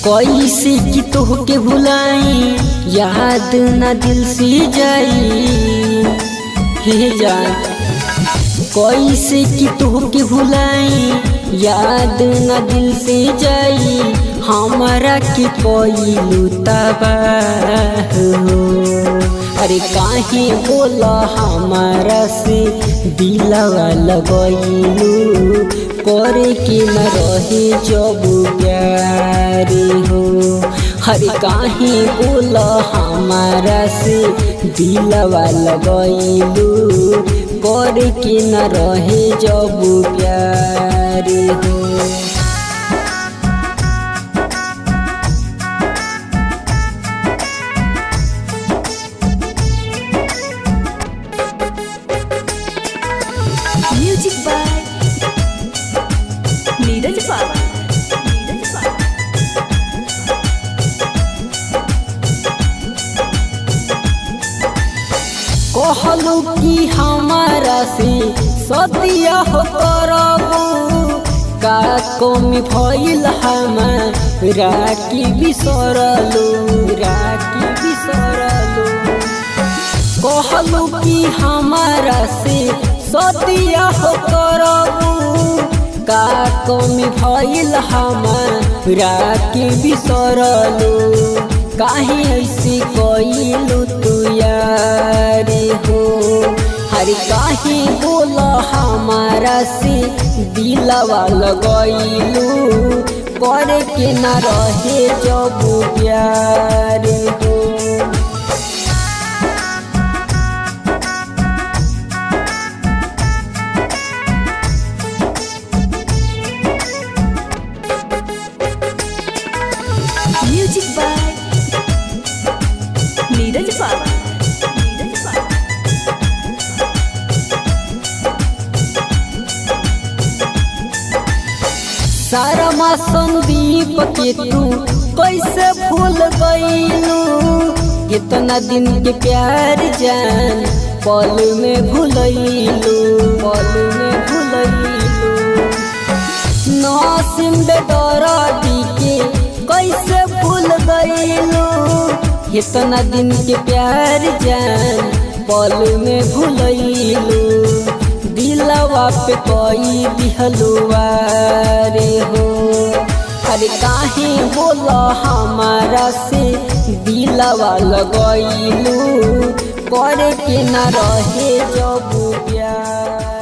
कैसे कि तोहके भुलाई याद ना दिल से जाई। हे जान कैसे कि तोहके भुलाई याद ना दिल से जाई। हमारा के कोई तबाह हो। अरे काहे बोला हमारा से दिलवा लगैलू करे के न रहे जब प्यार हो। अरे काहे बोला हमारा से दिलवा लगैलू करे के न रहे जब प्यार हो। म्यूजिक बाय नीरज बाबा। कहलू कि हमारा से सदिया हो करबू का कमी भइल हमारा की बिसरलू राखी बिसरलू। कहलू कि हमारा से सदिया हो करबू का कमी भइल हमारा की बिसरलू। काहे ऐसे कइलू तू यार हो। हरे काहे बोला हमारा से दिलवा लगैलू करे के न रहे जब प्यार हो। म्यूजिक बाय नीरज बाबा। सारा संदीप के तू कैसे भूल गईलू। कितना दिन के प्यार जान पल में भूलैलू पल में भूलैलू। नौसिम बेदर्दी के कैसे भूल गईलू। कितना दिन के प्यार जान पल में भूलैलू। दिलवा पे कोई दिहलुआरे हो। अरे काहे बोला हमारा से दिलवा लगैलू करे के न रहे जब प्यार।